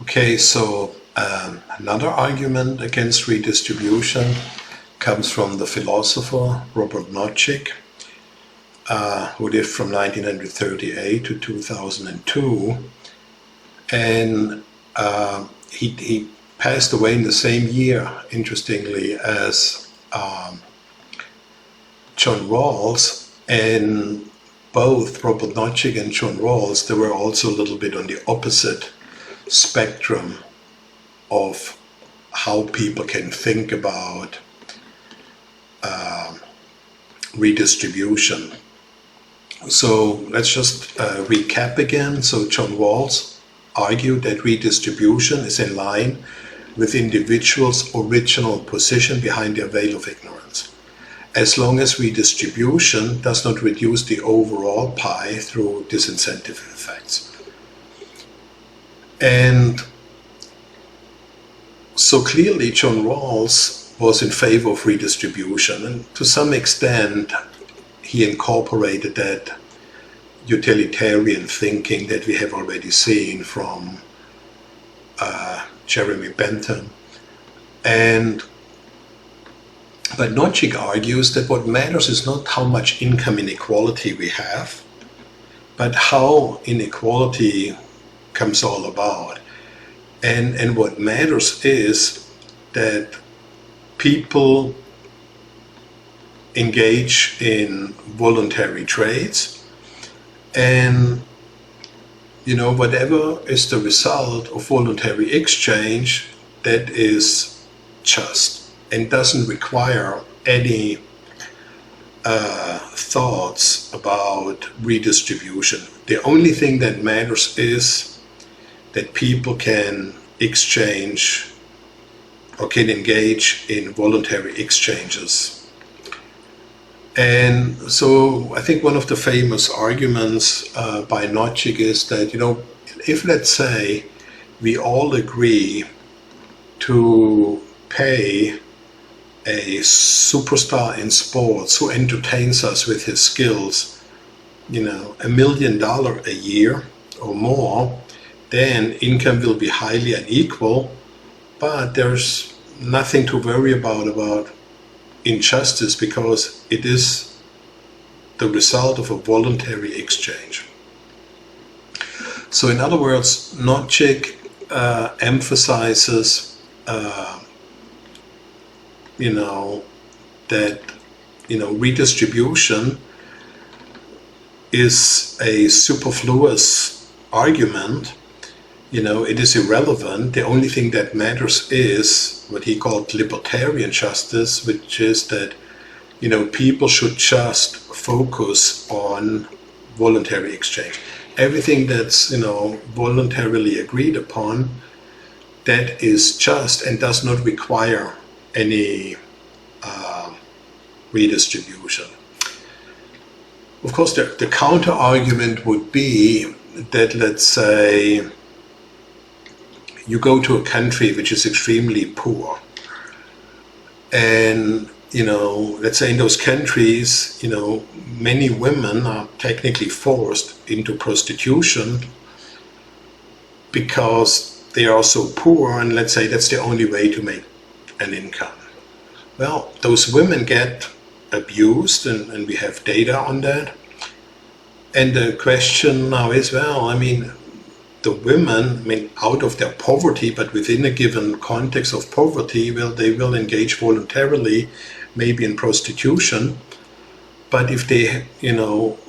Okay, so another argument against redistribution comes from the philosopher Robert Nozick, who lived from 1938 to 2002, and he passed away in the same year, interestingly, as John Rawls. And both Robert Nozick and John Rawls, they were also a little bit on the opposite spectrum of how people can think about redistribution. So let's just recap again. So John Rawls argued that redistribution is in line with individuals' original position behind their veil of ignorance, as long as redistribution does not reduce the overall pie through disincentive effects. And so clearly John Rawls was in favor of redistribution, and to some extent he incorporated that utilitarian thinking that we have already seen from Jeremy Bentham. But Nozick argues that what matters is not how much income inequality we have, but how inequality comes all about. And what matters is that people engage in voluntary trades, and whatever is the result of voluntary exchange, that is just and doesn't require any thoughts about redistribution. The only thing that matters is that people can exchange or can engage in voluntary exchanges. And so I think one of the famous arguments by Nozick is that, if let's say we all agree to pay a superstar in sports who entertains us with his skills, $1 million a year or more, then income will be highly unequal, but there's nothing to worry about injustice because it is the result of a voluntary exchange. So in other words, Nozick emphasizes that redistribution is a superfluous argument. It is irrelevant. The only thing that matters is what he called libertarian justice, which is that people should just focus on voluntary exchange. Everything that's voluntarily agreed upon, that is just and does not require any redistribution. Of course, the counter argument would be that, let's say, you go to a country which is extremely poor, and let's say in those countries, many women are technically forced into prostitution because they are so poor, and let's say that's the only way to make an income. Well, those women get abused, and we have data on that. And the question now is, the women, out of their poverty, but within a given context of poverty, they will engage voluntarily, maybe in prostitution. But if they,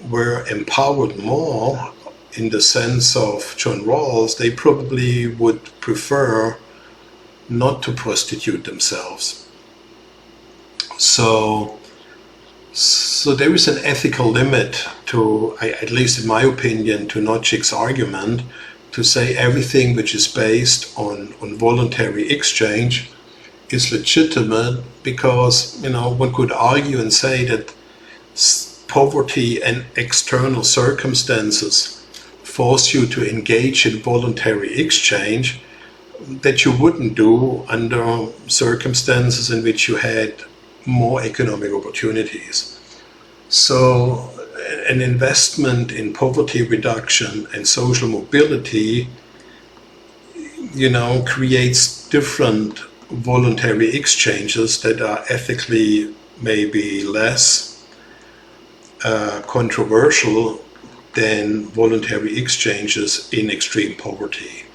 were empowered more in the sense of John Rawls, they probably would prefer not to prostitute themselves. So there is an ethical limit to, at least in my opinion, to Nozick's argument, to say everything which is based on voluntary exchange is legitimate, because one could argue and say that poverty and external circumstances force you to engage in voluntary exchange that you wouldn't do under circumstances in which you had more economic opportunities. So an investment in poverty reduction and social mobility, creates different voluntary exchanges that are ethically maybe less controversial than voluntary exchanges in extreme poverty.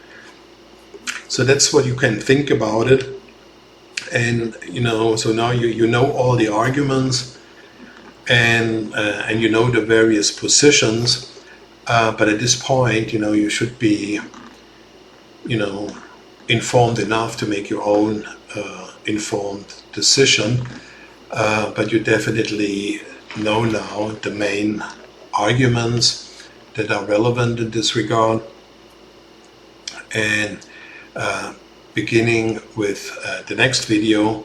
So that's what you can think about it. And so now you know all the arguments, and you know the various positions, but at this point you should be informed enough to make your own informed decision, but you definitely know now the main arguments that are relevant in this regard. And beginning with the next video,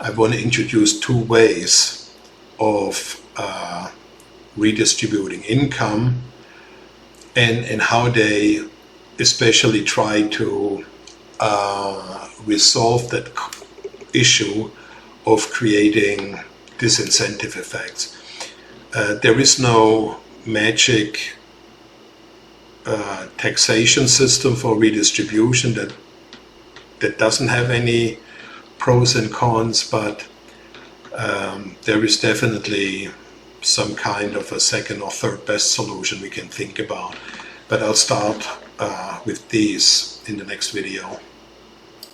I want to introduce two ways of redistributing income, and how they especially try to resolve that issue of creating disincentive effects. There is no magic taxation system for redistribution that doesn't have any pros and cons, but there is definitely some kind of a second or third best solution we can think about. But I'll start with these in the next video.